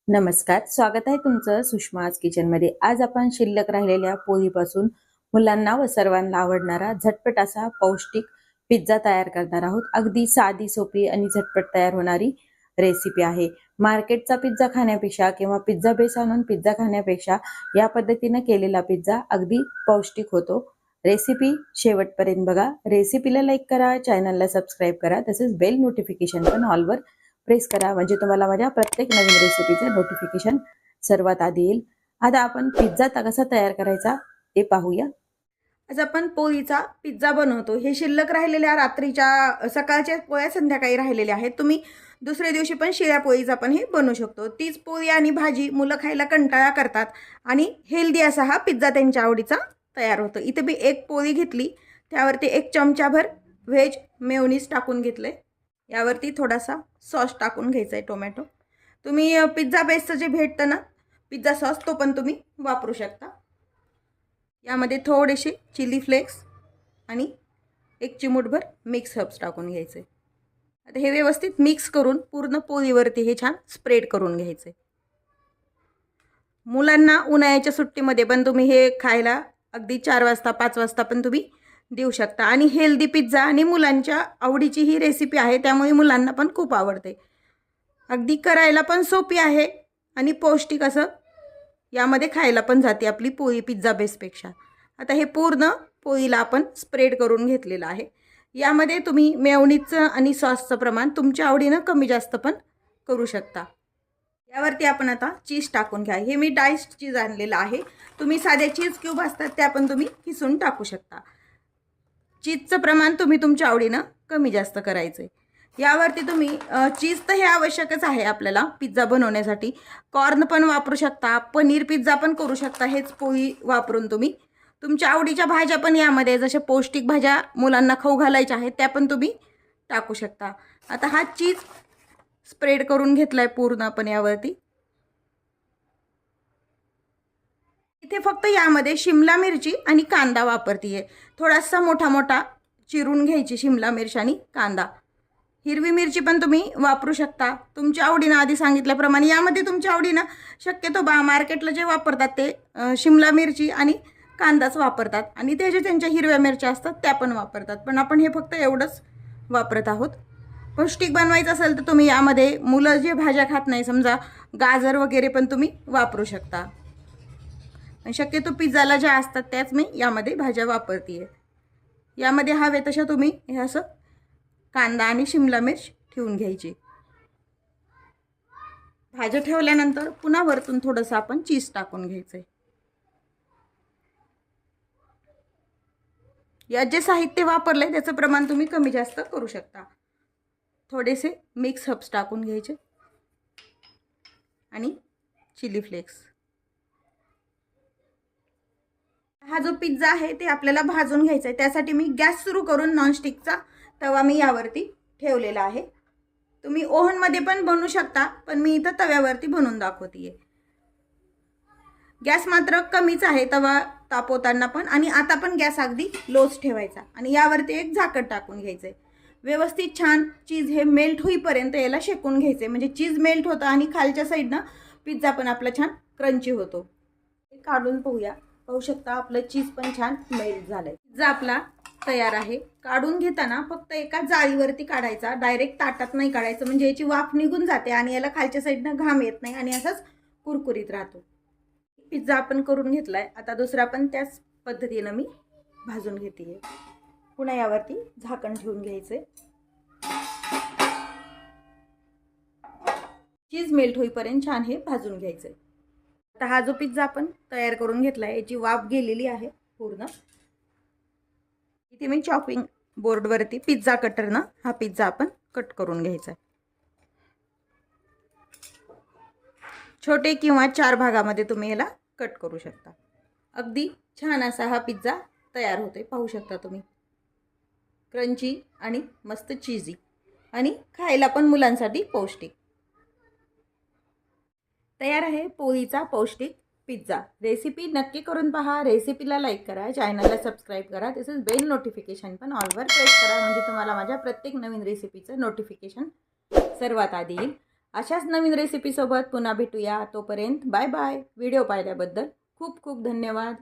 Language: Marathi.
नमस्कार, स्वागत आहे तुमचं सुषमाज किचनमध्ये। आज आपण शिल्लक राहिलेल्या पोळीपासून मुलांना व सर्वांना आवडणारा झटपट असा पौष्टिक पिझ्झा तयार करणार आहोत। अगदी साधी, सोपी आणि झटपट तयार होणारी रेसिपी आहे। मार्केटचा पिझ्झा खाण्यापेक्षा किंवा पिझ्झा बेस आणून पिझ्झा खाण्यापेक्षा या पद्धतीने केलेला पिझ्झा अगदी पौष्टिक होतो। रेसिपी शेवटपर्यंत बघा। रेसिपीला लाईक करा, चॅनलला सबस्क्राईब करा, तसेच बेल नोटिफिकेशन पण ऑलवर प्रेस करा, म्हणजे तुम्हाला माझ्या प्रत्येक नवीन रेसिपीचे नोटिफिकेशन सर्वात आधी येईल। आता आपण पिझ्झा कसा तयार करायचा ते पाहूया। आज आपण पोळीचा पिझ्झा बनवतो। हे शिल्लक राहिलेल्या रात्रीच्या सकाळच्या पोळ्या संध्याकाळी राहिलेल्या आहेत। तुम्ही दुसऱ्या दिवशी पण शिळ्या पोळीचा पण हे बनवू शकतो। तीच पोळी आणि भाजी मुलं खायला कंटाळा करतात आणि हेल्दी असा हा पिझ्झा त्यांच्या आवडीचा तयार होतो। इथे मी एक पोळी घेतली, त्यावरती 1 चमचाभर व्हेज मेयोनीज टाकून घेतले। यावरती थोडासा सॉस टाकून घ्यायचा आहे, टोमॅटो। तुम्ही पिझ्झा बेसचं जे भेटतं ना पिझ्झा सॉस, तो पण तुम्ही वापरू शकता। यामध्ये थोडेसे चिली फ्लेक्स आणि 1 चिमूटभर मिक्स हर्ब्स टाकून घ्यायचे। आता हे व्यवस्थित मिक्स करून पूर्ण पोळीवरती हे छान स्प्रेड करून घ्यायचे। मुलांना उन्हाळ्याच्या सुट्टीमध्ये पण तुम्ही हे खायला अगदी 4 वाजता 5 वाजता पण तुम्ही देऊ शकता। आणि हेल्दी पिझ्झा आणि मुलांच्या आवडीची ही रेसिपी आहे, त्यामुळे मुलांना पण खूप आवडते। अगदी करायला पण सोपी आहे आणि पौष्टिक असं यामध्ये खायला पण जाते आपली पोळी पिझ्झा बेसपेक्षा। आता हे पूर्ण पोळीला आपण स्प्रेड करून घेतलेलं आहे। यामध्ये तुम्ही मेयोनीजचं आणि सॉसचं प्रमाण तुमच्या आवडीनं कमी जास्त पण करू शकता। यावरती आपण आता चीज टाकून घ्या। हे मी डाइस्ड चीज आणलेलं आहे। तुम्ही साधे चीज क्यूब असतात त्या पण तुम्ही किसून टाकू शकता। चीजचं प्रमाण तुम्ही तुमच्या आवडीनं कमी जास्त करायचं। यावरती तुम्ही चीज तर हे आवश्यकच आहे आपल्याला पिझ्झा बनवण्यासाठी। कॉर्न पण वापरू शकता, पनीर पिझ्झा पण करू शकता हेच पोळी वापरून। तुम्ही तुमच्या आवडीच्या भाज्या पण यामध्ये, जसे पौष्टिक भाज्या मुलांना खाऊ घालायच्या आहेत त्या पण तुम्ही टाकू शकता। आता हा चीज स्प्रेड करून घेतलाय पूर्ण आपण यावरती। इथे फक्त यामध्ये शिमला मिरची आणि कांदा वापरतीये। थोडासा मोठा मोठा चिरून घ्यायची शिमला मिरची आणि कांदा। हिरवी मिरची पण तुम्ही वापरू शकता तुमच्या आवडीनं। आधी सांगितल्याप्रमाणे यामध्ये तुमच्या आवडीनं शक्यतो मार्केटला जे वापरतात ते शिमला मिरची आणि कांदाच वापरतात, आणि ते जे त्यांच्या हिरव्या मिरच्या असतात त्या पण वापरतात, पण आपण हे फक्त एवढंच वापरत आहोत। पौष्टिक बनवायचं असेल तर तुम्ही यामध्ये मुलं जे भाज्या खात नाही, समजा गाजर वगैरे पण तुम्ही वापरू शकता। शक्यतो पिझ्झाला ज्या असतात त्याच मी यामध्ये भाज्या वापरतीये। यामध्ये हवे तशा तुम्ही हे असं कांदा आणि शिमला मिर्च ठेवून घ्यायची। भाज्या ठेवल्यानंतर पुन्हा वरतून थोडंसं आपण चीज टाकून घ्यायचंय। यात जे साहित्य वापरलंय त्याचं प्रमाण तुम्ही कमी जास्त करू शकता। थोडेसे मिक्स हर्ब्स टाकून घ्यायचे आणि चिली फ्लेक्स। हा जो पिझ्झा आहे ते आपल्याला भाजून घ्यायचा आहे। त्यासाठी मी गॅस सुरू करून नॉनस्टिकचा तवा मी यावरती ठेवलेला आहे। तुम्ही ओव्हन मध्ये पण बनवू शकता, पण मी इथं तव्यावरती बनवून दाखवतेय। गॅस मात्र कमीच आहे तवा तापवताना पण, आणि आता पण गॅस अगदी लोच ठेवायचा आणि यावरती एक झाकण टाकून घ्यायचंय। व्यवस्थित छान चीज हे मेल्ट होईपर्यंत याला शेकून घ्यायचंय, म्हणजे चीज मेल्ट होतं आणि खालच्या साईडनं पिझ्झा पण आपला छान क्रंची होतो। काढून पाहूया, पाहू शकता आपलं चीज पण छान मेल्ट झालंय। पिझ्झा आपला तयार आहे। काढून घेताना फक्त एका जाळीवरती काढायचा, डायरेक्ट ताटात नाही काढायचं, म्हणजे याची वाफ निघून जाते आणि याला खालच्या साईडनं घाम येत नाही आणि असंच कुरकुरीत राहतो। पिझ्झा आपण करून घेतलाय। आता दुसरा पण त्याच पद्धतीने मी भाजून घेते। पुन्हा यावरती झाकण ठेवून घ्यायचे। चीज मेल्ट होईपर्यंत छान हे भाजून घ्यायचे। आता हा जो पिझ्झा आपण तयार करून घेतलाय याची वाफ गेलेली आहे पूर्ण। इथे मी चॉपिंग बोर्डवरती पिझ्झा कटरनं हा पिझ्झा आपण कट करून घ्यायचा आहे। छोटे किंवा 4 भागामध्ये तुम्ही याला कट करू शकता। अगदी छान असा हा पिझ्झा तयार होतोय, पाहू शकता तुम्ही। क्रंची आणि मस्त चीजी आणि खायला पण मुलांसाठी पौष्टिक तयार आहे पोळीचा पौष्टिक पिझ्झा। रेसिपी नक्की करून पहा। रेसिपीला लाईक करा, चॅनलला सबस्क्राईब करा, तसेच बेल नोटिफिकेशन पण ऑलवर प्रेस करा, म्हणजे तुम्हाला माझ्या प्रत्येक नवीन रेसिपीचं नोटिफिकेशन सर्वात आधी येईल। अशाच नवीन रेसिपीसोबत पुन्हा भेटूया. तोपर्यंत बाय बाय. व्हिडिओ पाहिल्याबद्दल खूप खूप धन्यवाद.